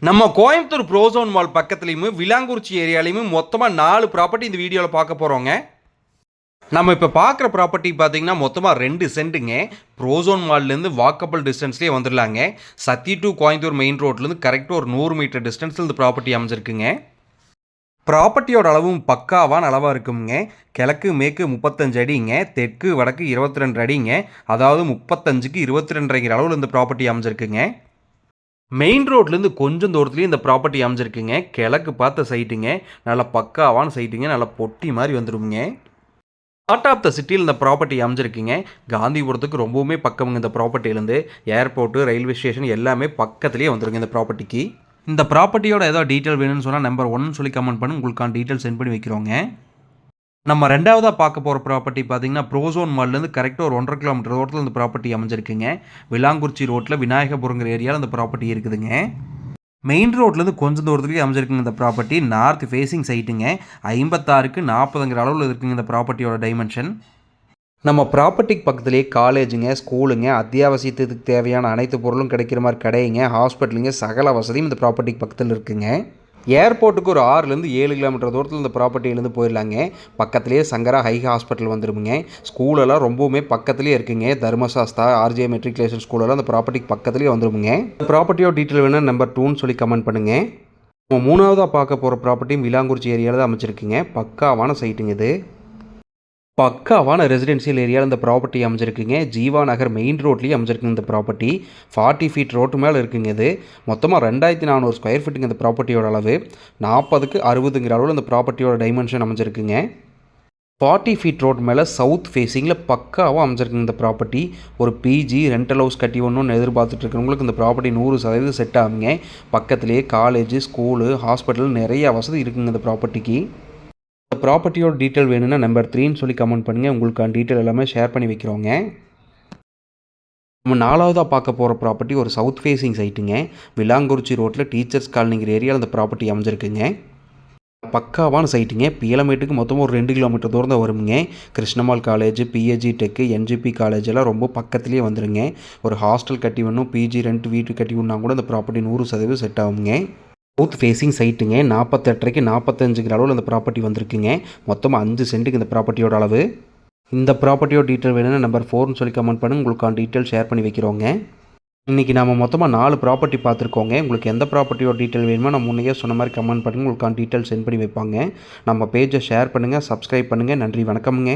நம்ம Coimbatore Prozone mall பக்கத்துலேயும் விலாங்குறிச்சி ஏரியாலையும் மொத்தமாக 4 ப்ராப்பர்ட்டி இந்த வீடியோவில் பார்க்க போகிறோங்க. நம்ம இப்போ பார்க்குற ப்ராப்பர்ட்டி பார்த்தீங்கன்னா மொத்தமாக 2 சென்ட்டுங்க. ப்ரோசோன் மால்லேருந்து வாக்கபிள் டிஸ்டன்ஸ்லேயே வந்துடலாங்க. சத்தி டு கோயம்புத்தூர் மெயின் ரோட்லேருந்து கரெக்டாக ஒரு 100 மீட்டர் டிஸ்டன்ஸில் இந்த ப்ராப்பர்ட்டி அமைஞ்சிருக்குங்க. ப்ராப்பர்ட்டியோட அளவும் பக்காவான அளவாக இருக்குங்க. கிழக்கு மேற்கு 35 அடிங்க, தெற்கு வடக்கு 22 அடிங்க. அதாவது 35க்கு 22 அளவில் இந்த ப்ராப்பர்ட்டி அமைஞ்சிருக்குங்க. மெயின் ரோட்லேருந்து கொஞ்சம் தூரத்துலேயும் இந்த ப்ராப்பர்ட்டி அமைஞ்சிருக்குங்க. கிழக்கு பார்த்த சைட்டுங்க, நல்லா பக்காவான சைட்டுங்க, நல்லா பொட்டி மாதிரி வந்துடுங்க. ஹார்ட் ஆஃப் த சிட்டியில் இந்த ப்ராப்பர்ட்டி அமைஞ்சிருக்குங்க. காந்திபுரத்துக்கு ரொம்பவுமே பக்கமுங்க. இந்த ப்ராப்பர்ட்டியிலேருந்து ஏர்போர்ட்டு, ரயில்வே ஸ்டேஷன் எல்லாமே பக்கத்துலேயே வந்துருங்க இந்த ப்ராப்பர்ட்டிக்கு. இந்த ப்ராப்பர்ட்டியோட ஏதோ டீட்டெயில் வேணும்னு சொன்னால் நம்பர் 1 சொல்லி கமெண்ட் பண்ணி உங்களுக்கான டீட்டெயில் சென்ட் பண்ணி வைக்கிறோங்க. நம்ம ரெண்டாவதாக பார்க்க போகிற ப்ராப்பர்ட்டி பார்த்தீங்கன்னா ப்ரோசோன் மால்லேருந்து கரெக்டாக ஒரு 1.5 கிலோமீட்டர் தூரத்தில் இந்த ப்ராப்பர்ட்டி அமைஞ்சிருக்குங்க. விலாங்குறிச்சி ரோட்டில் விநாயகபுரங்கிற ஏரியாவில் இந்த ப்ராப்பர்ட்டி இருக்குதுங்க. மெயின் ரோட்லேருந்து கொஞ்சம் தூரத்துலேயே அமைஞ்சிருக்குங்க இந்த ப்ராப்பர்ட்டி. நார்த் ஃபேஸிங் சைட்டுங்க. 56க்கு 40ங்கிற அளவில் இருக்குங்க இந்த ப்ராப்பர்ட்டியோட டைமென்ஷன். நம்ம ப்ராப்பர்ட்டிக்கு பக்கத்துலேயே காலேஜுங்க, ஸ்கூலுங்க, அத்தியாவசியத்துக்கு தேவையான அனைத்து பொருளும் கிடைக்கிற மாதிரி கடைங்க, ஹாஸ்பிட்டலுங்க, சகல வசதியும் இந்த ப்ராப்பர்ட்டிக்கு பக்கத்தில் இருக்குங்க. ஏர்போர்ட்டுக்கு ஒரு 6லேருந்து 7 கிலோமீட்டர் தூரத்தில் இந்த ப்ராப்பர்ட்டியிலேருந்து போயிடலாங்க. பக்கத்துலேயே சங்கரா ஹை ஹாஸ்பிட்டல் வந்துருமுங்க. ஸ்கூலெல்லாம் ரொம்பவுமே பக்கத்துலேயே இருக்குங்க. தர்மசாஸ்தா, ஆர்ஜே மெட்ரிகுலேஷன் ஸ்கூலெல்லாம் இந்த ப்ராப்பர்ட்டிக்கு பக்கத்துலேயே வந்துருமுங்க. இந்த ப்ராப்பர்ட்டியோட டீட்டெயில் வேணால் நம்பர் 2ன்னு சொல்லி கமெண்ட் பண்ணுங்கள். நம்ம மூணாவதாக பார்க்க போகிற ப்ராப்பர்ட்டியும் விலாங்குறிச்சி ஏரியாவில் தான் அமைச்சிருக்குங்க. பக்காவான சைட்டுங்க இது. பக்காவான ரெசிடென்சியல் ஏரியாவில் இந்த ப்ராப்பர்ட்டி அமைஞ்சிருக்குங்க. ஜீவா நகர் மெயின் ரோட்லேயே அமைஞ்சிருக்குங்க இந்த ப்ராப்பர்ட்டி. 40 ஃபீட் ரோட்டு மேலே இருக்குங்க இது. மொத்தமாக 2400 ஸ்கொயர் ஃபீட்டுங்க இந்த ப்ராப்பர்ட்டியோட அளவு. 40க்கு 60ங்கிற அளவில் இந்த ப்ராப்பர்ட்டியோட டைமென்ஷன் அமைஞ்சிருக்குங்க. 40 ஃபீட் ரோட் மேலே சவுத் ஃபேஸிங்கில் பக்காவாக அமைஞ்சிருக்குங்க இந்த ப்ராப்பர்ட்டி. ஒரு பிஜி ரெண்டல் ஹவுஸ் கட்டி ஒன்றுன்னு எதிர்பார்த்துட்டு இருக்கிறவங்களுக்கு இந்த ப்ராப்பர்ட்டி 100% செட் ஆகுங்க. பக்கத்துலேயே காலேஜ், ஸ்கூலு, ஹாஸ்பிட்டல் நிறைய வசதி இருக்குங்க இந்த ப்ராப்பர்ட்டிக்கு. இந்த ப்ராப்பர்ட்டியோட டீட்டெயில் வேணும்னா நம்பர் 3ன்னு சொல்லி கமெண்ட் பண்ணுங்கள். உங்களுக்கான டீட்டெயில் எல்லாமே ஷேர் பண்ணி வைக்கிறோங்க. நம்ம நாலாவதாக பார்க்க போகிற ப்ராப்பர்ட்டி ஒரு சவுத் ஃபேஸிங் சைட்டுங்க. விலாங்குறிச்சி ரோட்டில் டீச்சர்ஸ் காலனிங்கிற ஏரியாவில் இந்த ப்ராப்பர்ட்டி அமைஞ்சிருக்குங்க. பக்காவான சைட்டுங்க. பீலமேட்டுக்கு மொத்தமாக ஒரு 2 கிலோமீட்டர் தூரம் தான் வருங்க. Krishnammal college, PSG tech, NGP college எல்லாம் ரொம்ப பக்கத்துலேயே வந்துருங்க. ஒரு ஹாஸ்டல் கட்டி வேணும், பிஜி ரெண்ட் வீட்டு கட்டி வேணுன்னா கூட இந்த ப்ராப்பர்ட்டி 100% செட் ஆகுங்க. சவுத் ஃபேஸிங் சைட்டுங்க. 48க்கு 45ங்கிற அளவில் இந்த ப்ராப்பர்ட்டி வந்திருக்குங்க. மொத்தமாக 5 சென்ட்டுக்கு இந்த ப்ராப்பர்ட்டியோட அளவு. இந்த ப்ராப்பர்ட்டியோட டீட்டெயில் வேணும்னா நம்பர் 4ன்னு சொல்லி கமெண்ட் பண்ணி உங்களுக்கான டீட்டெயில் ஷேர் பண்ணி வைக்கிறோங்க. இன்றைக்கி நம்ம மொத்தமாக 4 ப்ராப்பர்ட்டி பார்த்துருக்கோங்க. உங்களுக்கு எந்த ப்ராப்பர்ட்டியோட டீட்டெயில் வேணுமோ நம்ம முன்னையே சொன்ன மாதிரி கமெண்ட் பண்ணுங்கள். உங்களுக்கான டீட்டெயில் சென்ட் பண்ணி வைப்பாங்க. நம்ம பேஜை ஷேர் பண்ணுங்கள், சப்ஸ்கிரைப் பண்ணுங்கள். நன்றி, வணக்கமுங்க.